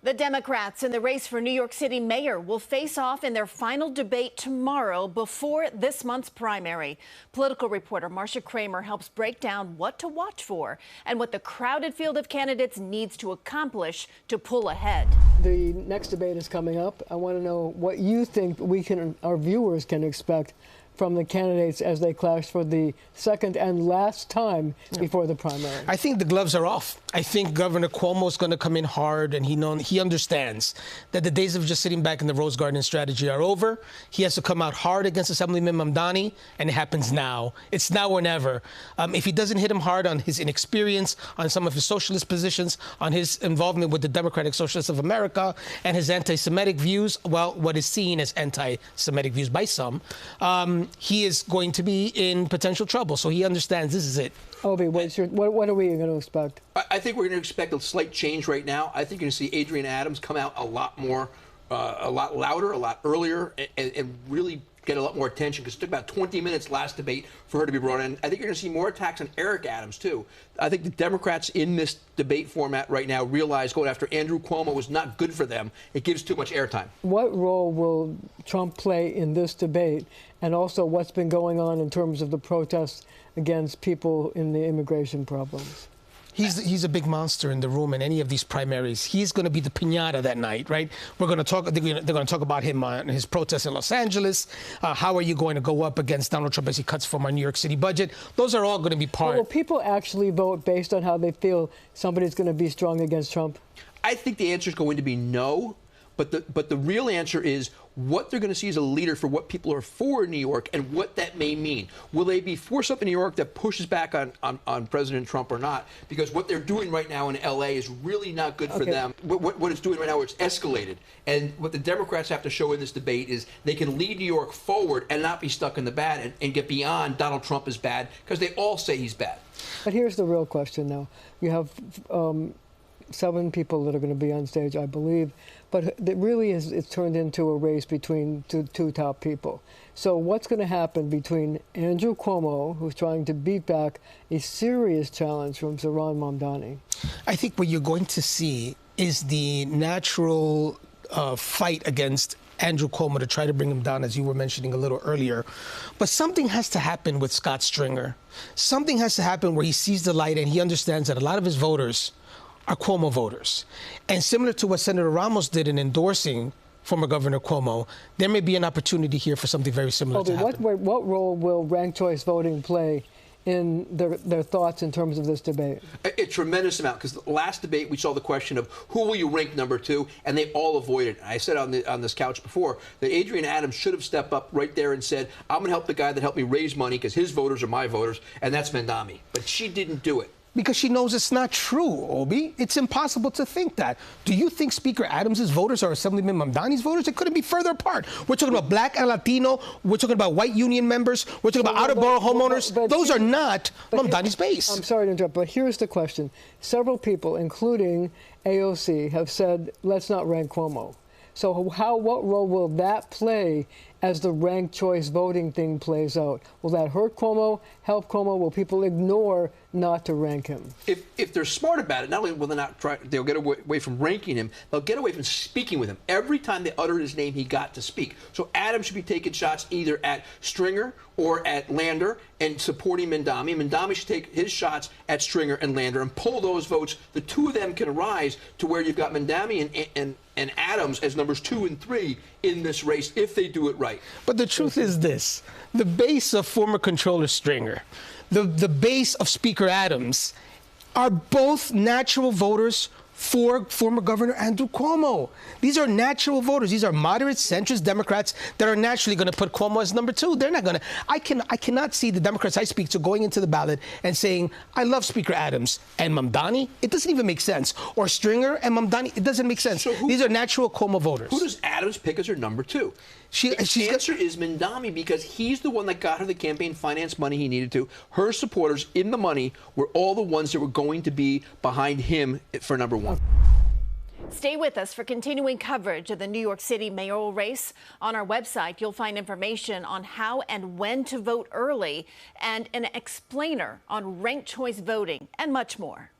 The Democrats in the race for New York City mayor will face off in their final debate tomorrow before this month's primary. Political reporter Marcia Kramer helps break down what to watch for and what the crowded field of candidates needs to accomplish to pull ahead. The next debate is coming up. I want to know what you think our viewers can expect from the candidates as they clash for the second and last time before the primary. I think the gloves are off. I think Governor Cuomo is going to come in hard, and he understands that the days of just sitting back in the Rose Garden strategy are over. He has to come out hard against Assemblyman Mamdani, and it happens now. It's now or never. If he doesn't hit him hard on his inexperience, on some of his socialist positions, on his involvement with the Democratic Socialists of America, and his anti-Semitic views, well, what is seen as anti-Semitic views by some, he is going to be in potential trouble. So he understands this is it. Obi, what are we going to expect? I think we're going to expect a slight change right now. I think you're going to see Adrienne Adams come out a lot more, a lot louder, a lot earlier, and really get a lot more attention, because it took about 20 minutes last debate for her to be brought in. I think you're going to see more attacks on Eric Adams, too. I think the Democrats in this debate format right now realize going after Andrew Cuomo was not good for them. It gives too much airtime. What role will Trump play in this debate, and also what's been going on in terms of the protests against people in the immigration problems? He's a big monster in the room in any of these primaries. He's going to be the piñata that night, right? We're going to talk. They're going to talk about him and his protests in Los Angeles. How are you going to go up against Donald Trump as he cuts from our New York City budget? Those are all going to be part. Will people actually vote based on how they feel somebody's going to be strong against Trump? I think the answer is going to be no. But the real answer is what they're going to see as a leader for what people are for in New York and what that may mean. Will they be for something in New York that pushes back on President Trump or not? Because what they're doing right now in L.A. is really not good for them. What it's doing right now, it's escalated. And what the Democrats have to show in this debate is they can lead New York forward and not be stuck in the bad and get beyond Donald Trump is bad, because they all say he's bad. But here's the real question now. You have 7 people that are going to be on stage, I believe. But it really it's turned into a race between two top people. So what's going to happen between Andrew Cuomo, who's trying to beat back a serious challenge from Zohran Mamdani? I think what you're going to see is the natural fight against Andrew Cuomo to try to bring him down, as you were mentioning a little earlier. But something has to happen with Scott Stringer. Something has to happen where he sees the light and he understands that a lot of his voters are Cuomo voters. And similar to what Senator Ramos did in endorsing former Governor Cuomo, there may be an opportunity here for something very similar to happen. What role will ranked choice voting play in their thoughts in terms of this debate? A tremendous amount, because the last debate we saw the question of who will you rank number 2, and they all avoided it. I said on this couch before that Adrienne Adams should have stepped up right there and said, I'm going to help the guy that helped me raise money, because his voters are my voters, and that's Mamdani. But she didn't do it. Because she knows it's not true, Obi. It's impossible to think that. Do you think Speaker Adams' voters are Assemblyman Mamdani's voters? It couldn't be further apart. We're talking about black and Latino. We're talking about white union members. We're talking about out-of-borough homeowners. Those are not Mamdani's base. I'm sorry to interrupt, but here's the question. Several people, including AOC, have said, let's not rank Cuomo. So what role will that play as the ranked choice voting thing plays out? Will that hurt Cuomo, help Cuomo? Will people ignore not to rank him? If they're smart about it, not only will they not try, they'll get away from ranking him, they'll get away from speaking with him. Every time they uttered his name, he got to speak. So Adams should be taking shots either at Stringer or at Lander and supporting Mamdani. Mamdani should take his shots at Stringer and Lander and pull those votes. The two of them can rise to where you've got Mamdani and Adams as numbers 2 and 3 in this race if they do it right. But the truth is this. The base of former Controller Stringer, the base of Speaker Adams are both natural voters for former Governor Andrew Cuomo. These are natural voters. These are moderate centrist Democrats that are naturally going to put Cuomo as number 2. They're not going to. I cannot see the Democrats I speak to going into the ballot and saying, I love Speaker Adams and Mamdani. It doesn't even make sense. Or Stringer and Mamdani. It doesn't make sense. So these are natural Cuomo voters. Who does Adams pick as her number 2? The answer is Mamdani, because he's the one that got her the campaign finance money he needed to. Her supporters in the money were all the ones that were going to be behind him for number 1. Stay with us for continuing coverage of the New York City mayoral race. On our website, you'll find information on how and when to vote early and an explainer on ranked choice voting and much more.